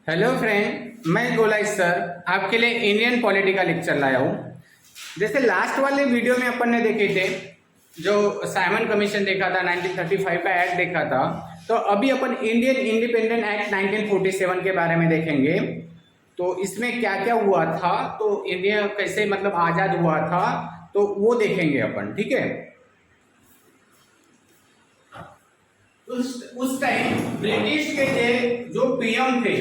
Hello friend, मैं गोलाई sir आपके लिए इंडियन पॉलिटी का लेक्चर लाया हूँ। जैसे लास्ट वाले वीडियो में अपन ने देखे थे, जो साइमन कमीशन देखा था, 1935 का एक्ट देखा था। तो अभी अपन इंडियन इंडिपेंडेंट एक्ट 1947 के बारे में देखेंगे। तो इसमें क्या क्या हुआ था, तो इंडिया कैसे मतलब आज़ाद हुआ था, तो वो देखेंगे अपन। ठीक है। उस टाइम ब्रिटिश के जो पीएम थे,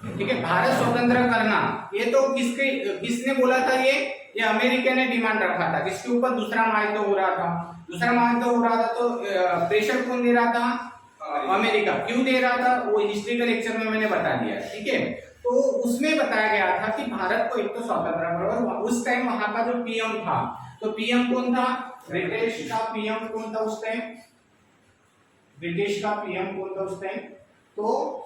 ठीक है, भारत स्वतंत्र करना, ये तो किसने बोला था? ये अमेरिका ने डिमांड रखा था। किसके ऊपर? दूसरा महायुद्ध हो रहा था। दूसरा महायुद्ध हो रहा था तो प्रेशर कौन दे रहा था? अमेरिका। क्यों दे रहा था वो हिस्ट्री के लेक्चर में मैंने बता दिया। ठीक है। तो उसमें बताया गया था कि भारत को एक तो स्वतंत्र करो। उस टाइम वहां का जो पीएम था, तो पीएम कौन था? ब्रिटिश का पीएम कौन था उस टाइम? ब्रिटिश का पीएम कौन था उस टाइम? तो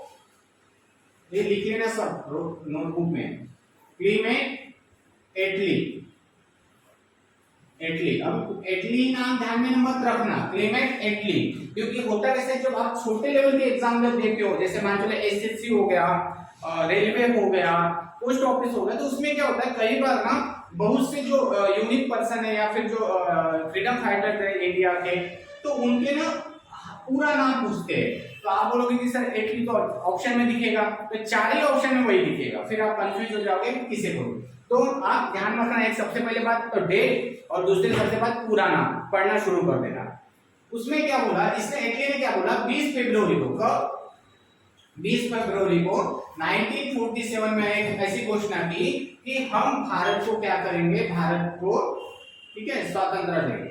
ये लिखिए ना सब नोटबुक में, क्लीमेंट एटली। एटली, अब एटली नाम ध्यान में मत रखना, क्लीमेंट एटली। क्योंकि होता कैसे, जब आप छोटे लेवल के एग्जाम जब देते हो, जैसे मान लो एसएससी हो गया, रेलवे हो गया, पोस्ट ऑफिस हो गया, तो उसमें क्या होता है, कई बार ना बहुत से जो यूनिक पर्सन है या फिर जो फ्रीडम फाइटर है इंडिया के, तो उनके ना पूरा नाम पूछते हैं। तो आप बोलोगे कि सर एटली तो ऑप्शन में दिखेगा, तो चार ही ऑप्शन में वही दिखेगा, फिर आप कंफ्यूज हो जाओगे किसे करूं। तो आप ध्यान रखना, एक सबसे पहले बात तो डेट, और दूसरी सबसे बात पूरा नाम पढ़ना शुरू कर देना। उसमें क्या बोला इसने, एटली ने क्या बोला, 20 फरवरी को, कब? 20 फरवरी को 1947 में एक ऐसी घोषणा की कि हम भारत को क्या करेंगे, भारत को, ठीक है, स्वतंत्र देंगे।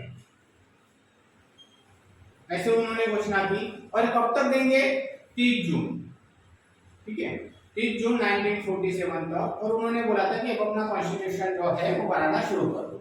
ऐसे उन्होंने घोषणा की। और कब तक देंगे? 30 जून। ठीक है, 30 जून 1947 तक। और उन्होंने बोला था कि अब अपना कॉन्स्टिट्यूशन जो है वो बनाना शुरू कर दो।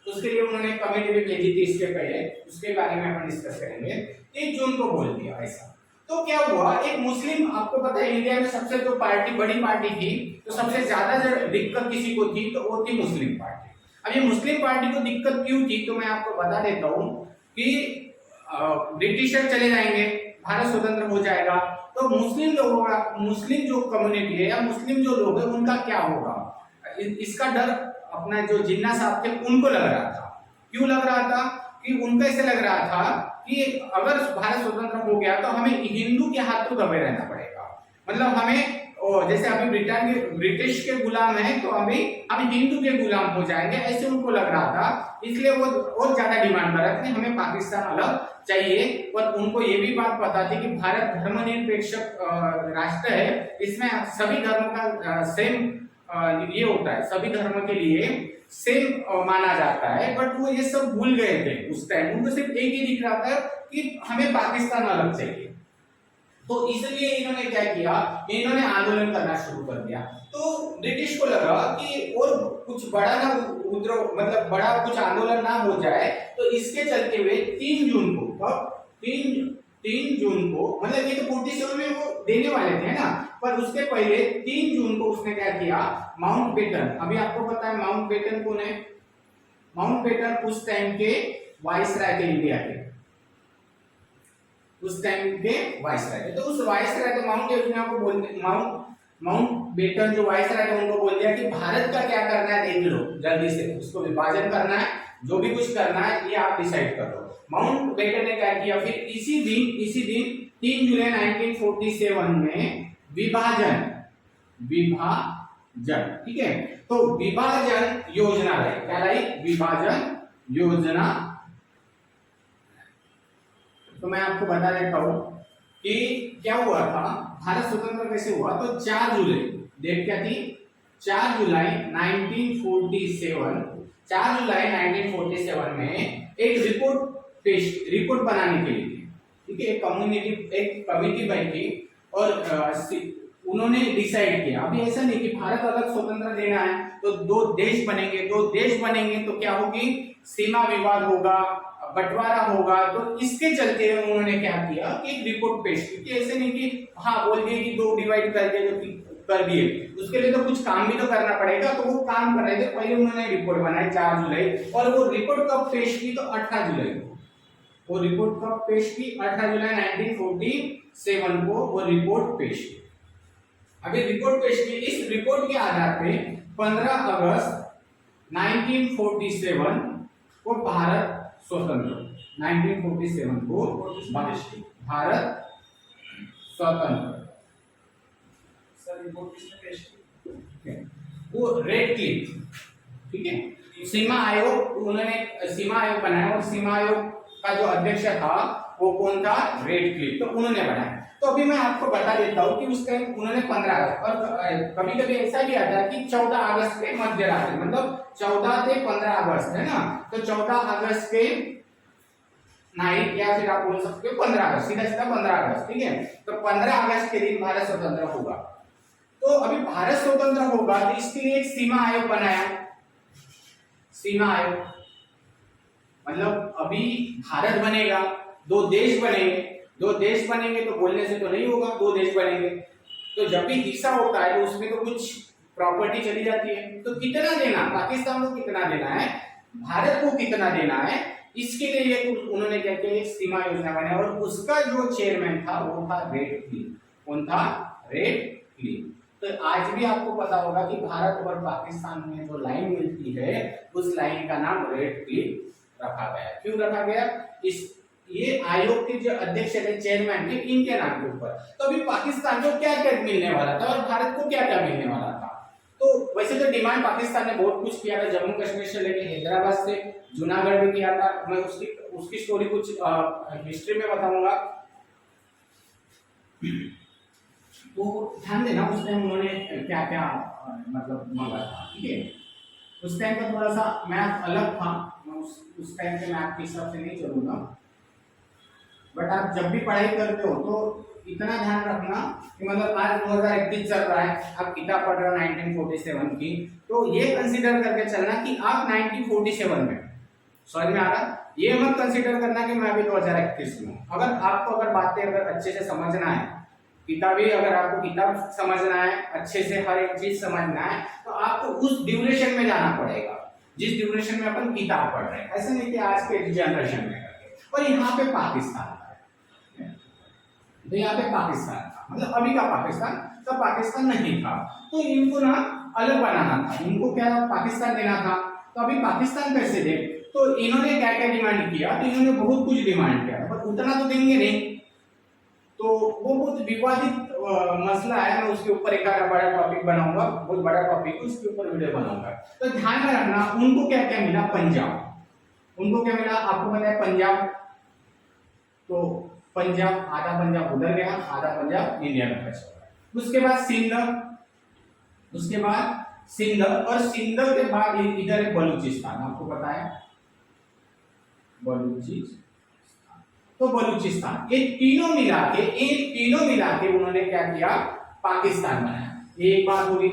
तो उसके लिए उन्होंने कमेटी भी भेजी थी इसके पहले, उसके बारे में अपन डिस्कस करेंगे। 30 जून को बोल दिया ऐसा। तो क्या हुआ, एक मुस्लिम, आपको पता है इंडिया में सबसे जो पार्टी, बड़ी पार्टी थी, तो सबसे ज्यादा जो दिक्कत किसी को थी तो वो थी मुस्लिम पार्टी। अब ये मुस्लिम पार्टी को दिक्कत क्यों थी, तो मैं आपको बता देता हूं कि ब्रिटिशर चले जाएंगे, भारत स्वतंत्र हो जाएगा, तो मुस्लिम लोगों का, मुस्लिम जो कम्युनिटी है या मुस्लिम जो लोग हैं उनका क्या होगा, इसका डर अपना जो जिन्ना साहब थे उनको लग रहा था। क्यों लग रहा था? कि उनको ऐसे लग रहा था कि अगर भारत स्वतंत्र हो गया तो हमें हिंदू के हाथों दबे रहना पड़ेगा। मतलब हमें जैसे अभी ब्रिटिश के गुलाम है, तो अभी हम हिंदू के गुलाम हो जाएंगे, ऐसे उनको लग रहा था। इसलिए वो और ज्यादा डिमांड कर रहे थे, हमें पाकिस्तान अलग चाहिए। और उनको ये भी बात पता थी कि भारत धर्मनिरपेक्ष राष्ट्र है, इसमें सभी धर्मों का सेम ये होता है, सभी धर्म के लिए सेम माना जाता है। बट वो ये सब भूल गए थे उस टाइम, उनको सिर्फ एक ही दिख रहा था कि हमें पाकिस्तान अलग चाहिए। तो इसलिए इन्होंने क्या किया, इन्होंने आंदोलन करना शुरू कर दिया। तो ब्रिटिश को लगा कि और कुछ बड़ा ना उपद्रव, मतलब बड़ा कुछ आंदोलन ना हो जाए, तो इसके चलते हुए 3 जून को, कब? 3 जून को, मतलब ये तो 47 में वो देने वाले थे ना, पर उसके पहले 3 जून को उसने क्या किया, माउंट बेटन, अभी आपको पता है माउंट बेटन कौन है? माउंट बेटन उस टाइम के वाइसराय थे इंडिया के, उस टाइम के वाइसराय थे। तो उस वाइसराय को माउंट योजना को बोलते, माउंट बेटन जो वाइसराय थे उनको बोल दिया कि भारत का क्या करना है देख लो जल्दी से, उसको विभाजन करना है, जो भी कुछ करना है ये आप डिसाइड कर लो। माउंट बेटन ने क्या किया, फिर इसी दिन 3 जुलाई 1947 में विभाजन, ठीक है, तो विभाजन योजना लाई, क्या लाई? विभाजन योजना। तो मैं आपको बता देता हूं कि क्या हुआ था, भारत स्वतंत्र कैसे हुआ। तो 4 जुलाई, डेट क्या थी? 4 जुलाई 1947, 4 जुलाई 1947 में एक रिपोर्ट बनाने के लिए, ठीक है, एक कमिटी बैठी और उन्होंने डिसाइड किया। अभी ऐसा नहीं कि भारत अलग स्वतंत्र देना है तो दो देश बनेंगे तो क्या होगी, सीमा विवाद होगा, बंटवारा होगा। तो इसके चलते उन्होंने क्या किया कि एक रिपोर्ट पेश की। ऐसे नहीं कि हाँ बोल दिए कि 2 डिवाइड कर दिए, उसके लिए तो कुछ काम भी तो करना पड़ेगा। तो वो काम कर रहे थे, पहले उन्होंने रिपोर्ट बनाई 4 जुलाई, और वो रिपोर्ट कब पेश की? तो 18 जुलाई को। वो रिपोर्ट कब पेश की? 18 जुलाई 1947 को वो रिपोर्ट पेश की। अभी रिपोर्ट पेश की, इस रिपोर्ट के आधार पे 15 अगस्त 1947 को भारत स्वतंत्र, 1947 को भारत स्वतंत्र। सर रिपोर्ट किसने पेश की? वो रेड क्लिफ, ठीक है, सीमा आयोग, उन्होंने सीमा आयोग बनाया और सीमा आयोग का जो अध्यक्ष था वो कौन था? रेड क्लिफ, तो उन्होंने बनाया। तो अभी मैं आपको बता देता हूँ कि उस टाइम उन्होंने 15 अगस्त, और कभी कभी ऐसा भी आता है कि 14 अगस्त के मध्य रात्रि, मतलब 14 से 15 अगस्त है ना, तो 14 अगस्त के नाइट, या फिर आप बोल सकते हो 15 अगस्त, सीधा सीधा 15 अगस्त, ठीक है। तो 15 अगस्त के दिन भारत स्वतंत्र होगा। तो अभी भारत स्वतंत्र होगा तो इसके लिए एक सीमा आयोग बनाया। सीमा आयोग मतलब अभी भारत बनेगा, दो देश बनेंगे, दो देश बनेंगे तो बोलने से तो नहीं होगा, दो देश बनेंगे तो जब भी हिस्सा होता है तो उसमें तो कुछ प्रॉपर्टी चली जाती है। तो कितना देना, पाकिस्तान को कितना देना है, भारत को कितना देना है, इसके लिए उन्होंने क्या किया, एक सीमा योजना बनाया और उसका जो चेयरमैन था वो था रेड क्लिफ। कौन था? Red Cliff. तो आज भी आपको पता होगा कि भारत और पाकिस्तान में जो लाइन मिलती है उस लाइन का नाम रेड क्लिफ रखा गया। क्यों रखा गया? इस ये आयोग के जो अध्यक्ष थे, चेयरमैन थे, इनके नाम के ऊपर। तो अभी पाकिस्तान को क्या क्या मिलने वाला था और भारत को क्या क्या मिलने वाला था। तो वैसे तो डिमांड पाकिस्तान ने बहुत कुछ किया था, जम्मू कश्मीर से लेके हैदराबाद से जूनागढ़ भी किया था। मैं उसकी स्टोरी कुछ हिस्ट्री में बताऊंगा, तो ध्यान देना उस टाइम उन्होंने क्या क्या मतलब मांगा था, ठीक है। उस टाइम का थोड़ा सा मैथ अलग था, मैं उस टाइम के मैथ के हिसाब से नहीं चलूंगा, बट आप जब भी पढ़ाई करते हो तो इतना ध्यान रखना कि मतलब आज 2021 चल रहा है, आप किताब पढ़ रहे हो 1947 की, तो ये कंसीडर करके चलना कि आप 1947 में, समझ में आ रहा, ये मत कंसीडर करना कि मैं अभी 2021 में। अगर आपको बातें अच्छे से समझना है, किताबी अगर आपको किताब समझना है, अच्छे से हर एक चीज समझना है, तो आपको उस ड्यूरेशन में जाना पड़ेगा जिस ड्यूरेशन में अपन किताब पढ़ रहे हैं। ऐसे नहीं कि आज के जनरेशन में करके। और यहाँ पे पाकिस्तान है, तो यहाँ पे पाकिस्तान था, मतलब अभी का पाकिस्तान, तब पाकिस्तान नहीं था, तो इनको ना अलग बनाना था, इनको क्या पाकिस्तान देना था। तो अभी पाकिस्तान कैसे दे, तो इन्होंने क्या क्या डिमांड किया, तो इन्होंने बहुत कुछ डिमांड किया, पर उतना तो देंगे नहीं, तो वो बहुत विवादित मसला है। मैं उसके ऊपर एक बड़ा टॉपिक बनाऊंगा, बहुत बड़ा टॉपिक, उसके ऊपर वीडियो बनाऊंगा। तो ध्यान में रखना, उनको क्या क्या मिला, पंजाब, उनको क्या मिला, आपको पता है पंजाब, तो पंजाब, आधा पंजाब उधर गया, आधा पंजाब इंडिया में बचा। उसके बाद सिंध, उसके बाद सिंध, और सिंध के बाद इधर है बलूचिस्तान, आपको पता है बलूचिस्तान। तो बलूचिस्तान, ये तीनों मिला के उन्होंने क्या किया, पाकिस्तान बनाया। एक बात होगी।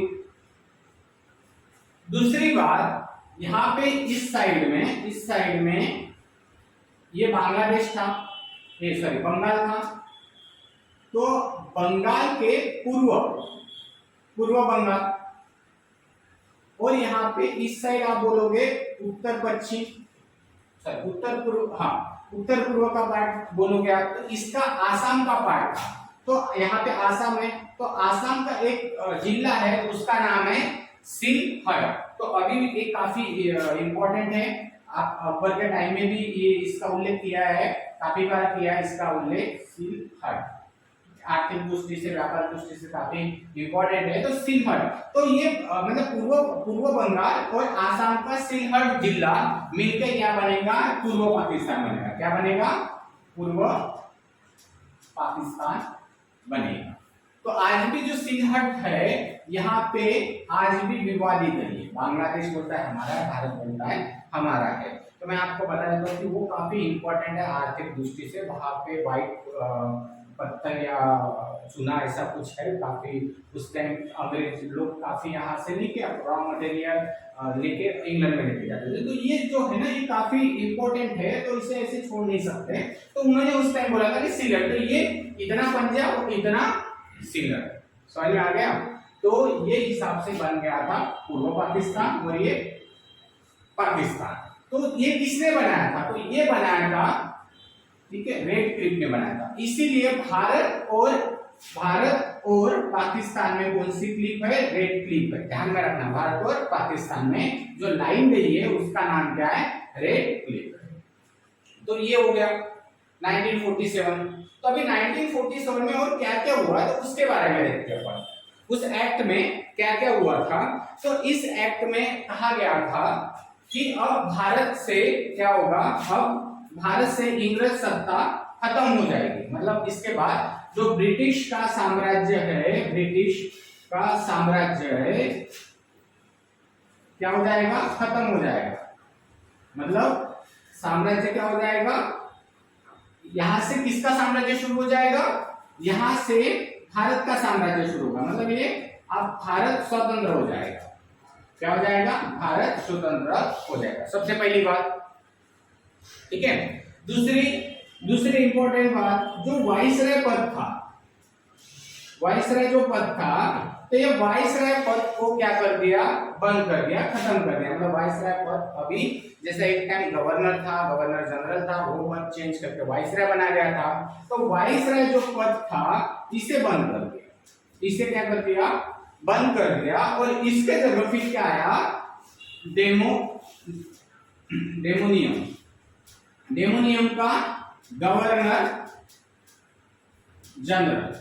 दूसरी बात, यहाँ पे इस साइड में ये बांग्लादेश था, ये सॉरी बंगाल था, तो बंगाल के पूर्व बंगाल, और यहाँ पे इस साइड आप बोलोगे उत्तर पश्चिम, सॉरी उत्तर पूर्व, हाँ उत्तर पूर्व का पार्ट बोलोगे आप, तो इसका आसाम का पार्ट था। तो यहाँ पे आसाम है, तो आसाम का एक जिला है, उसका नाम है सिलहट। तो अभी ये काफी इंपॉर्टेंट है, आप अकबर के टाइम में भी ये इसका उल्लेख किया है, काफी बार किया है इसका उल्लेख। सिलहट आर्थिक दृष्टि से, व्यापार दृष्टि से काफी इंपॉर्टेंट है। तो सिलहट, तो ये मतलब पूर्व बंगाल और आसाम का सिलहट जिला मिलकर क्या बनेगा, पूर्व पाकिस्तान बनेगा। क्या बनेगा, पूर्व पाकिस्तान बनेगा। तो आज भी जो सिलहट है यहाँ पे आज भी विवादित है, बांग्लादेश बोलता है हमारा है, भारत बोलता है हमारा है। तो मैं आपको बता देता हूँ कि वो काफी इंपॉर्टेंट है आर्थिक दृष्टि से। वहां पे व्हाइट पत्थर या चूना ऐसा कुछ है, काफी उस टाइम अंग्रेज लोग काफी यहाँ से लेके रॉ मटेरियल लेके इंग्लैंड में लेके जाते थे। तो ये जो है ना, ये काफी इंपॉर्टेंट है, तो इसे ऐसे छोड़ नहीं सकते। तो उन्होंने उस टाइम बोला था कि सिलहट, तो ये इतना पंजाब और इतना सिलहट, समझ में आ गया। तो ये हिसाब से बन गया था पूर्व पाकिस्तान और ये पाकिस्तान। तो ये किसने बनाया था, तो ये बनाया था, ठीक है, रेड क्लिफ ने बनाया था। इसीलिए भारत और पाकिस्तान में कौन सी क्लिप है, रेड क्लिप है। ध्यान में रखना, भारत और पाकिस्तान में जो लाइन गई है उसका नाम क्या है, रेड क्लिप है। तो ये हो गया 1947। तो अभी 1947 में और क्या क्या हुआ तो उसके बारे में देखते हैं। उस एक्ट में क्या क्या हुआ था। तो इस एक्ट में कहा गया था कि अब भारत से क्या होगा, अब भारत से इंग्रज सत्ता खत्म हो जाएगी। मतलब इसके बाद जो ब्रिटिश का साम्राज्य है, ब्रिटिश का साम्राज्य है, क्या हो जाएगा, खत्म हो जाएगा। मतलब साम्राज्य क्या हो जाएगा, यहां से किसका साम्राज्य शुरू हो जाएगा, यहां से भारत का साम्राज्य शुरू होगा। मतलब ये अब भारत स्वतंत्र हो जाएगा। क्या हो जाएगा, भारत स्वतंत्र हो जाएगा, सबसे पहली बात। ठीक है, दूसरी इंपॉर्टेंट बात, जो वाइसराय पद था, वाइसराय जो पद था, तो ये वाइसराय पद को क्या कर दिया, बंद कर दिया, खत्म कर दिया। मतलब वाइसराय पद अभी जैसे एक टाइम गवर्नर था, गवर्नर जनरल था, वो पद चेंज करके वाइसराय बना गया था। तो वाइसराय जो पद था इसे बंद कर दिया, इसे क्या कर दिया, बंद कर दिया। और इसके जगह फिर क्या आया, डेमोनियम का गवर्नर जनरल।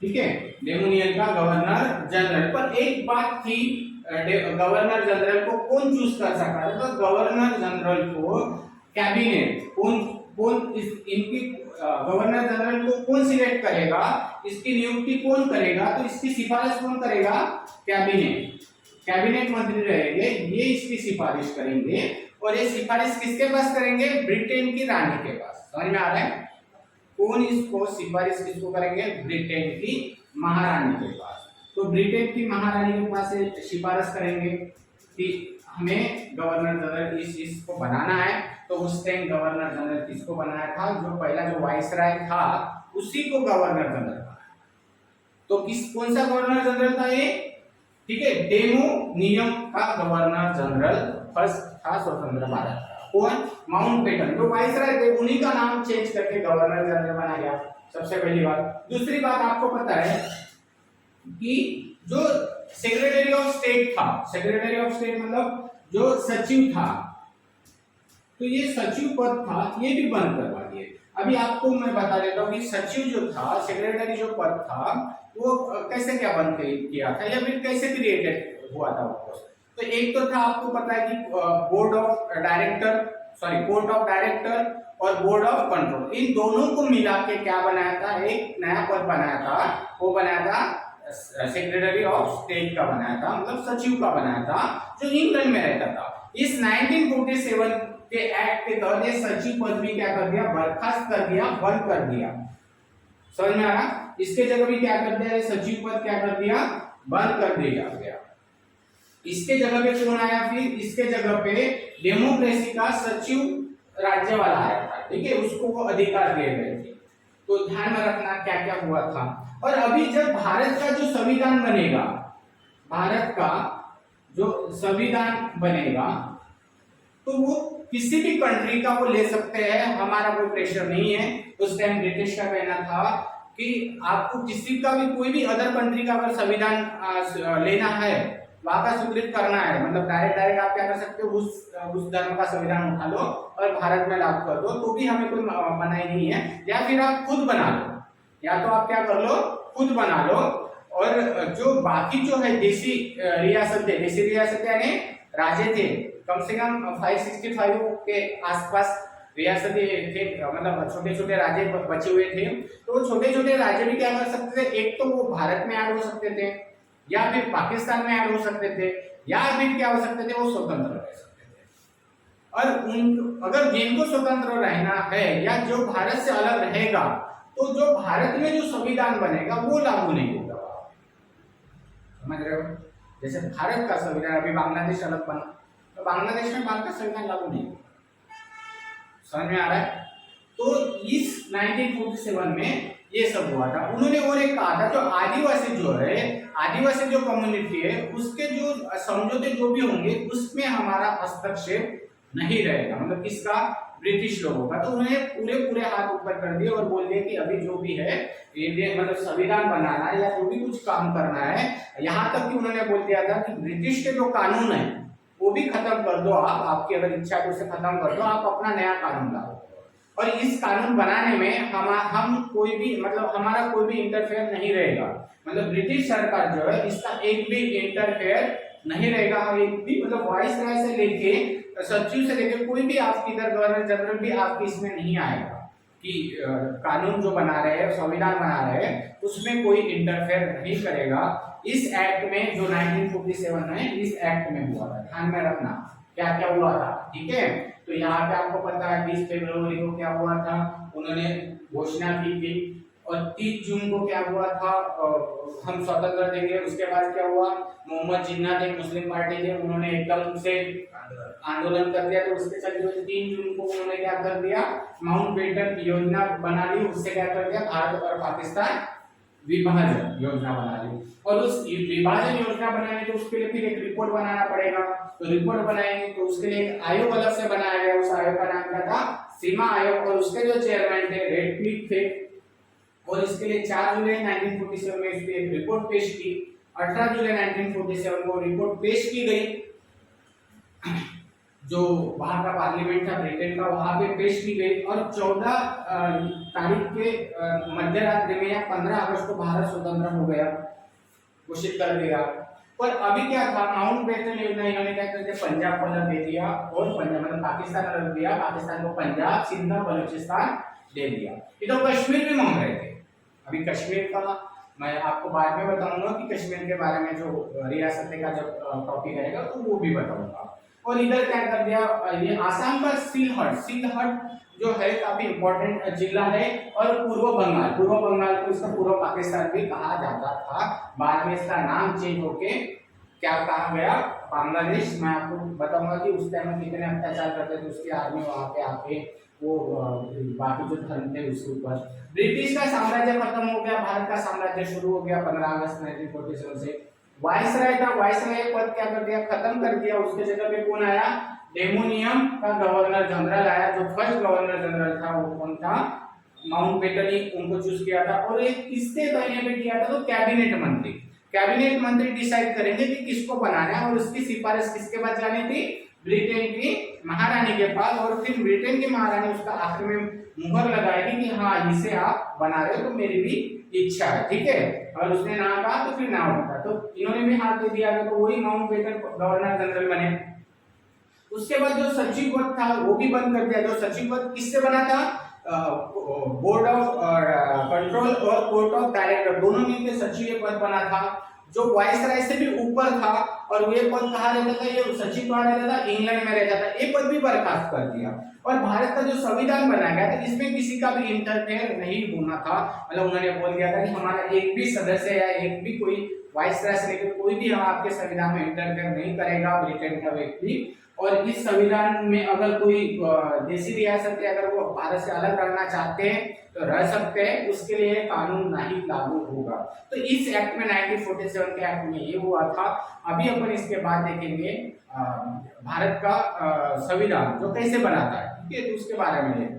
ठीक है, डेमोनियन का गवर्नर जनरल। पर एक बात थी, गवर्नर जनरल को कौन चूज कर सकता है, तो गवर्नर जनरल को कैबिनेट इनकी गवर्नर जनरल को कौन सिलेक्ट करेगा, इसकी नियुक्ति कौन करेगा, तो इसकी सिफारिश कौन करेगा, कैबिनेट मंत्री रहेंगे, ये इसकी सिफारिश करेंगे। और ये सिफारिश किसके पास करेंगे, ब्रिटेन की रानी के पास। समझ में आ रहा है, कौन इसको सिफारिश किसको करेंगे, ब्रिटेन की महारानी के पास। तो ब्रिटेन की महारानी के पास सिफारिश करेंगे कि हमें गवर्नर जनरल इसको बनाना है। तो उस टाइम गवर्नर जनरल किसको बनाया था, जो पहला जो वाइसराय था उसी को गवर्नर जनरल बनाया। तो कौन सा गवर्नर जनरल था ये, ठीक है, डेमोनियम का गवर्नर जनरल फर्स्ट था स्वतंत्र भारत का। कौन, माउंटबेटन, जो वाइसराय थे उन्हीं का नाम चेंज करके गवर्नर जनरल बना गया, सबसे पहली बात। दूसरी बात आपको पता है कि जो सेक्रेटरी ऑफ स्टेट था, सेक्रेटरी ऑफ स्टेट मतलब जो सचिव था, तो ये सचिव पद था, ये भी बंद करवा दिए। अभी आपको मैं बता देता हूँ कि सचिव जो था, सेक्रेटरी जो पद था, वो कैसे क्या बंद किया था या फिर कैसे क्रिएटेड हुआ था वो। तो एक तो था, आपको पता है कि कोर्ट ऑफ डायरेक्टर और बोर्ड ऑफ कंट्रोल, इन दोनों को मिला के क्या बनाया था, एक नया पद बनाया था। वो बनाया था सेक्रेटरी ऑफ स्टेट का बनाया था, मतलब सचिव का बनाया था, जो इंग्लैंड में रहता था। इस 1947 के एक्ट के तहत ये सचिव पद भी क्या कर दिया, बर्खास्त कर दिया, बंद कर दिया। समझ में आ रहा, इसके जगह भी क्या कर दिया, सचिव पद क्या कर दिया, बंद कर दिया गया। इसके जगह पे कौन आया, फिर इसके जगह पे डेमोक्रेसी का सचिव राज्य वाला आया था। ठीक है, उसको वो अधिकार दिए गए थे। तो ध्यान में रखना क्या क्या हुआ था। और अभी जब भारत का जो संविधान बनेगा, भारत का जो संविधान बनेगा, तो वो किसी भी कंट्री का वो ले सकते हैं, हमारा कोई प्रेशर नहीं है। उस टाइम ब्रिटिश का कहना था कि आपको किसी का भी, कोई भी अदर कंट्री का अगर संविधान लेना है, वहां का स्वीकृत करना है, मतलब डायरेक्ट आप क्या कर सकते हो, उस धर्म का संविधान उठा लो और भारत में लागू कर दो, तो भी हमें कोई मनाही नहीं है। या फिर आप खुद बना लो, या तो आप क्या कर लो, खुद बना लो। और जो बाकी जो है देसी रियासतें यानी राज्य थे, कम से कम 565 के आसपास रियासतें थे, मतलब छोटे छोटे राज्य बचे हुए थे। तो वो छोटे छोटे राज्य भी क्या कर सकते थे, एक तो वो भारत में ऐड हो सकते थे, या फिर पाकिस्तान में ऐड हो सकते थे, या फिर क्या हो सकते थे, वो स्वतंत्र रह सकते थे। और अगर जिनको स्वतंत्र रहना है या जो भारत से अलग रहेगा, तो जो भारत में जो संविधान बनेगा वो लागू नहीं होगा। समझ रहे हो, जैसे भारत का संविधान, अभी बांग्लादेश अलग बना, तो बांग्लादेश में भारत का संविधान लागू नहीं होगा। समझ में आ रहा है। तो इस 1947 में ये सब हुआ था। उन्होंने और एक कहा था, जो आदिवासी जो है, आदिवासी जो कम्युनिटी है, उसके जो समझौते जो भी होंगे उसमें हमारा हस्तक्षेप नहीं रहेगा, मतलब किसका, ब्रिटिश लोगों का। तो उन्हें पूरे हाथ ऊपर कर दिए और बोल दिए कि अभी जो भी है इंडियन मतलब संविधान बनाना है या जो भी कुछ काम करना है, यहाँ तक कि उन्होंने बोल दिया था कि ब्रिटिश के जो कानून है वो भी खत्म कर दो, आप आपकी अगर इच्छा है उसे खत्म कर दो, आप अपना नया कानून लाओ। और इस कानून बनाने में हम कोई भी मतलब हमारा कोई भी इंटरफेयर नहीं रहेगा, मतलब ब्रिटिश सरकार जो है इसका एक भी इंटरफेयर नहीं रहेगा। एक भी मतलब वाइस राय से लेके सचिव से लेके कोई भी आपकी इधर गवर्नर जनरल भी आपकी इसमें नहीं आएगा कि कानून जो बना रहे हैं, संविधान बना रहे हैं, उसमें कोई इंटरफेयर नहीं करेगा। इस एक्ट में जो 1947 है, इस एक्ट में हुआ था, ध्यान में रखना क्या क्या हुआ था, ठीक है। तो यहाँ पे आपको पता है 20 फरवरी को क्या हुआ था, उन्होंने घोषणा की थी, और 30 जून को क्या हुआ था, हम स्वतंत्र देंगे। उसके बाद क्या हुआ, मोहम्मद जिन्ना थे, मुस्लिम पार्टी थे, उन्होंने एकदम से आंदोलन कर दिया, तो उसके चलते 3 जून को उन्होंने क्या कर दिया, माउंटबेटन योजना बना ली। उससे क्या कर दिया, भारत और पाकिस्तान विभाजन योजना बना ली। और उस विभाजन योजना बनाने के उसके लिए फिर एक रिपोर्ट बनाना पड़ेगा, तो रिपोर्ट बनाएंगे तो उसके लिए एक आयोग अलग से बनाया गया। उस आयोग का नाम क्या था, सीमा आयोग, और उसके जो चेयरमैन थे रेडक्लिफ थे। और इसके लिए 4 जुलाई 1947 में इसकी एक रिपोर्ट पेश की। 18 जुलाई 1947 को रिपोर्ट पेश की गई, जो वहां का पार्लियामेंट था ब्रिटेन का, वहां पे पेश की गई। और 14 तारीख के मध्य रात्रि में या 15 अगस्त को भारत स्वतंत्र हो गया, घोषित कर दिया। पर अभी क्या था, माउंटबेटन योजना इन्होंने क्या कर दिया, पंजाब को अलग दे दिया, और पंजाब मतलब पाकिस्तान अलग दिया, पाकिस्तान को पंजाब, सिंध, बलूचिस्तान दे दिया। ये तो कश्मीर भी मांग रहे थे। अभी कश्मीर का मैं आपको बाद में बताऊंगा कि कश्मीर के बारे में जो रियासत का जब टॉपिक आएगा तो वो भी बताऊंगा। और इधर क्या कर दिया, ये आसाम का सिलहट जो है काफी इंपॉर्टेंट जिला है, और पूर्व बंगाल को इसका पूर्व पाकिस्तान भी कहा जाता था। बाद में इसका नाम चेंज होके क्या कहा गया, बांग्लादेश। मैं आपको बताऊंगा कि उस टाइम में कितने अत्याचार करते थे उसकी आर्मी वहां पे आके, वो बाकी जो धर्म थे उसके ऊपर। ब्रिटिश का साम्राज्य खत्म हो गया, भारत का साम्राज्य शुरू हो गया 15 अगस्त 1947 से। वाइसराय था, वाइसराय पद क्या कर दिया, खत्म कर दिया। उसके जगह पे कौन आया, डेमोनियम का गवर्नर जनरल आया। जो फर्स्ट गवर्नर जनरल था वो कौन था, माउंटबेटन ही उनको चूज किया था। और एक किसके कहने पे किया था, तो कैबिनेट मंत्री डिसाइड करेंगे कि किसको बनाना है, और उसकी सिफारिश किसके पास जानी थी, ब्रिटेन की महारानी के पास। और फिर ब्रिटेन की महारानी उसका आखिर में मुहर लगाएगी कि हाँ इसे आप बना रहे हो, तो मेरी भी इच्छा है, ठीक है। और उसने ना कहा तो फिर ना होता, तो इन्होंने भी हाथ दे दिया, तो वही माउंटबेटन गवर्नर जनरल बने। उसके बाद जो सचिव पद था वो भी बंद कर दिया। जो सचिव पद किससे बना था, बोर्ड ऑफ कंट्रोल और कोर्ट ऑफ डायरेक्टर दोनों मिलकर सचिव पद बना था, जो वाइसराय से भी ऊपर था। और ये पद कहाँ रहता था, ये सचिव कहाँ रहता था, इंग्लैंड में रहता था। ये पद भी बर्खास्त कर दिया। और भारत का जो संविधान बनाया गया था इसमें किसी का भी इंटरफेयर नहीं होना था, मतलब उन्होंने बोल दिया था कि हमारा एक भी सदस्य या एक भी कोई वाइसराय से लेकर कोई भी हम आपके संविधान में इंटरफेयर नहीं करेगा, ब्रिटेन का व्यक्ति। और इस संविधान में अगर कोई देशी रियासत है अगर वो भारत से अलग रहना चाहते हैं तो रह सकते हैं, उसके लिए कानून नहीं लागू होगा। तो इस एक्ट में 1947 के एक्ट में ये हुआ था। अभी अपन इसके बाद देखेंगे भारत का संविधान जो कैसे बनाता है, ठीक है, तो उसके बारे में